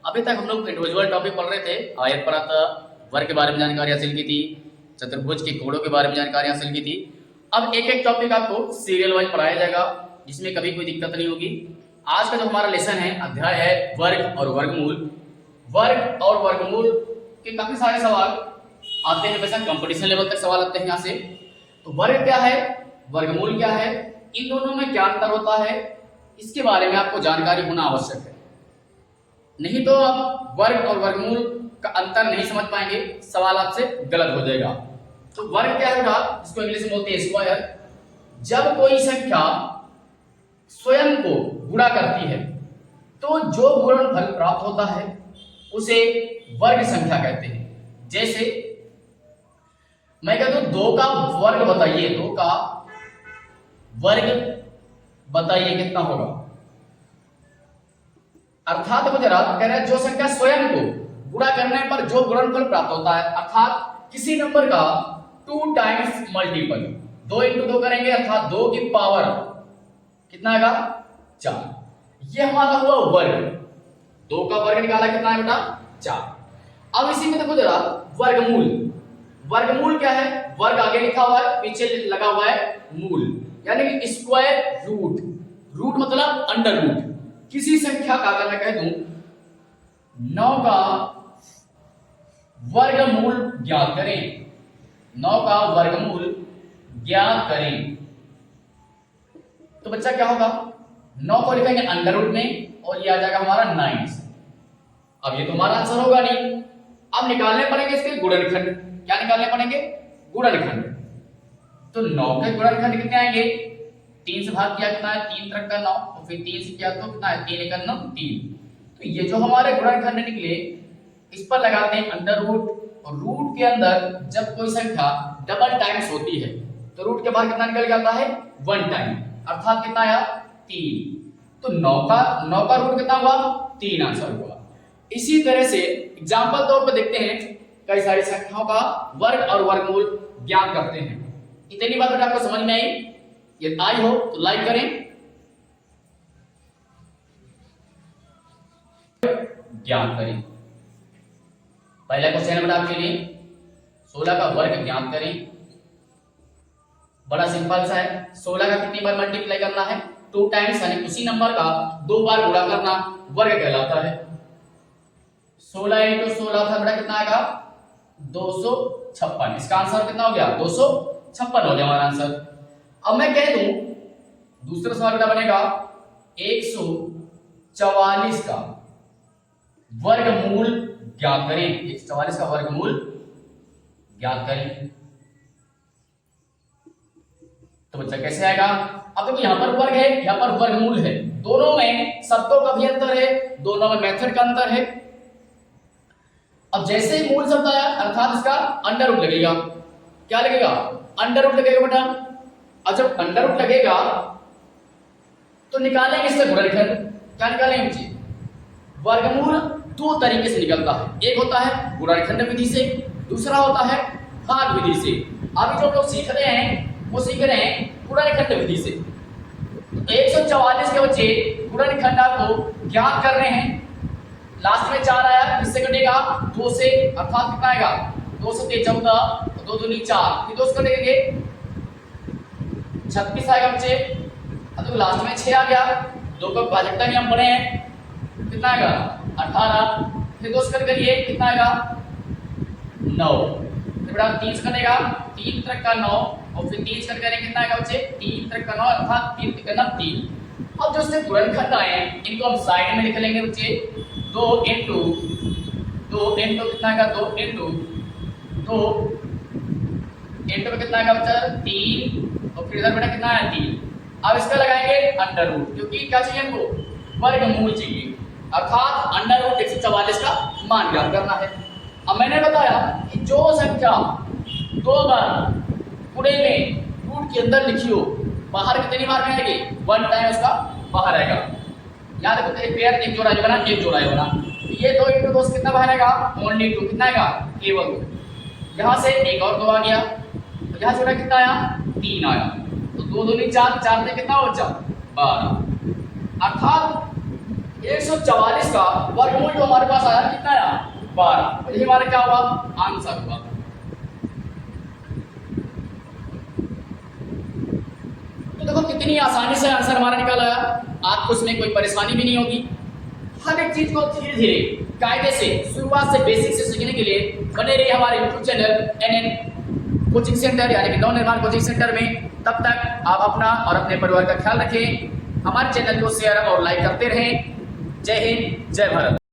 अभी तक हम लोग इंडिविजुअल टॉपिक पढ़ रहे थे। आयत परत वर्ग के बारे में जानकारी हासिल की थी, चतुर्भुज के कोणों के बारे में जानकारी हासिल की थी। अब एक एक टॉपिक आपको सीरियल वाइज पढ़ाया जाएगा, जिसमें कभी कोई दिक्कत नहीं होगी। आज का जो हमारा लेसन है, अध्याय है वर्ग और वर्गमूल। वर्ग और वर्गमूल के काफी सारे सवाल आते हैं, वैसा कंपटीशन लेवल तक सवाल आते हैं यहाँ से। तो वर्ग क्या है, वर्गमूल क्या है, इन दोनों में क्या अंतर होता है, इसके बारे में आपको जानकारी होना आवश्यक है। नहीं तो आप वर्ग और वर्गमूल का अंतर नहीं समझ पाएंगे, सवाल आपसे गलत हो जाएगा। तो वर्ग क्या होगा, इसको इंग्लिश में बोलते हैं स्क्वायर। जब कोई संख्या स्वयं को गुणा करती है तो जो गुणनफल प्राप्त होता है उसे वर्ग संख्या कहते हैं। जैसे मैं कहता हूं 2 का वर्ग बताइए, 2 का वर्ग बताइए कितना होगा। अर्थात गुजरात कह रहा है जो संख्या स्वयं को गुणा करने पर जो गुणनफल प्राप्त होता है, अर्थात किसी नंबर का 2 टाइम्स मल्टीपल, 2 इंटू 2 करेंगे अर्थात 2 की पावर कितना आएगा 4। ये हमारा हुआ वर्ग। 2 का वर्ग निकाला कितना है बेटा 4। अब इसी में देखो जरा वर्गमूल। वर्गमूल क्या है, वर्ग आगे लिखा हुआ है, पीछे लगा हुआ है मूल, यानी कि स्क्वायर रूट। रूट मतलब अंडर रूट। किसी संख्या का अगर मैं कह दूं 9 का वर्गमूल ज्ञात करें, 9 का वर्गमूल ज्ञात करें, तो बच्चा क्या होगा, 9 को लिखेंगे अंडर रूट में और ये आ जाएगा हमारा 9। अब ये तो हमारा आंसर होगा नहीं। अब निकालने पड़ेंगे इसके गुणनखंड। क्या निकालने पड़ेंगे, गुणनखंड। तो 9 के गुणनखंड कितने आएंगे, 3 से भाग किया कितना है 3 त्रिक का 9, और फिर 3 से किया तो कितना है 3 एक 9 3। तो ये जो हमारे गुणनखंड निकले इस पर लगाते हैं अंडर रूट, और रूट के अंदर जब कोई संख्या डबल टाइम्स होती है तो रूट के बाद कितना निकल जाता है 1 टाइम, अर्थात कितना आया 3। तो 9 का रूट कितना हुआ 3 आंसर हुआ। इसी तरह से एग्जांपल तौर पर देखते हैं, कई सारी संख्याओं का वर्ग और वर्गमूल ज्ञात करते हैं। इतनी बात आपको समझ में आई? यदि आई हो तो लाइक करें। ज्ञात करें, पहला क्वेश्चन है बेटा आपके लिए, 16 का वर्ग ज्ञात करें। बड़ा सिंपल सा है, 16 का कितनी बार मल्टीप्लाई करना है 2 टाइम्स, यानी उसी नंबर का 2 बार गुणा करना वर्ग कहलाता है। 16 इंटू 16 था बेटा कितना आएगा 256। इसका आंसर कितना हो गया 256 हो गया हमारा आंसर। अब मैं कह दूं दूसरा सवाल बेटा बनेगा 144 का वर्गमूल ज्ञात करें। 144 का वर्गमूल ज्ञात करें, तो बच्चा कैसे आएगा। अब देखो यहां पर वर्ग है, यहां पर वर्गमूल है, दोनों में शब्दों का भी अंतर है, दोनों में मेथड का अंतर है। अब जैसे ही मूल शब्द आया अर्थात इसका अंडर रूट लगेगा। क्या लगेगा, अंडर रूट लगेगा बेटा। और जब अंडर रूट लगेगा तो निकालेंगे इसका गुणनखंड। क्या निकालेंगे बच्चे, वर्गमूल 2 तरीके से निकलता है, एक होता है गुणनखंड विधि से, दूसरा होता है भाग विधि से। अभी जो लोग सीख रहे हैं वो सीख रहे हैं गुणनखंड विधि से। 144 के बच्चे गुणनखंड आपको ज्ञात कर रहे हैं। लास्ट में 4 आया, किससे कटेगा 2 से, अर्थात कितना आएगा 2 से 3 14, 2 दूनी 4, फिर 2 से कटेंगे 36 आएगा बच्चे। अब तो लास्ट में 6 आ गया, 2 का भाजकता नियम पढ़े हैं, कितना आएगा 18, फिर 2 से कट करिए कितना आएगा 9, फिर बेटा 3 से कटेगा 3 त्रिक का 9, और फिर 3 से कट करेंगे कितना आएगा बच्चे 3 त्रिक का 9, अर्थात 3 त्रिक का 3। अब जो इससे गुणनखंड आए इनको हम साइड में लिख लेंगे बच्चे, 2 इंटू कितना आएगा 2 इंटू में कितना आएगा बच्चा 3, और फिर इधर बेटा कितना आया 3। अब इसका लगाएंगे अंडर रूट, क्योंकि क्या चाहिए हमको वर्गमूल चाहिए, अर्थात अंडर रूट 144 का मान ज्ञात करना है। अब मैंने बताया कि जो संख्या 2 बार गुणे में रूट के अंदर लिखी हो, बाहर कितनी बार में आएगी 1 टाइम उसका बाहर आएगा। याद रखो एक पेयर, एक जोड़ा बना, एक जोड़ा बना, ये 2 इंटू 2 कितना बाहर आएगा ओनली 2, कितना आएगा केवल 2। यहाँ से एक और 2 आ गया, तो यहाँ से कितना आया 3 आया, तो 2 दूनी 4, 4 से कितना बचा 12, अर्थात 144 44 का वर्गमूल जो हमारे पास आया कितना आया 12, तो ये हमारा क्या हुआ आंसर हुआ। तो देखो कितनी आसानी से आंसर हमारा निकल आया, आपको इसमें कोई परेशानी भी नहीं होगी। हर एक चीज को धीरे धीरे कायदे से शुरुआत से बेसिक से सीखने के लिए बने रहिए हमारे YouTube channel NN coaching centre यानी कि नव निर्माण कोचिंग सेंटर में। तब तक आप अपना और अपने परिवार का ख्याल रखें, हमारे चैनल को शेयर और लाइक करते रहें। जय हिंद, जय भारत।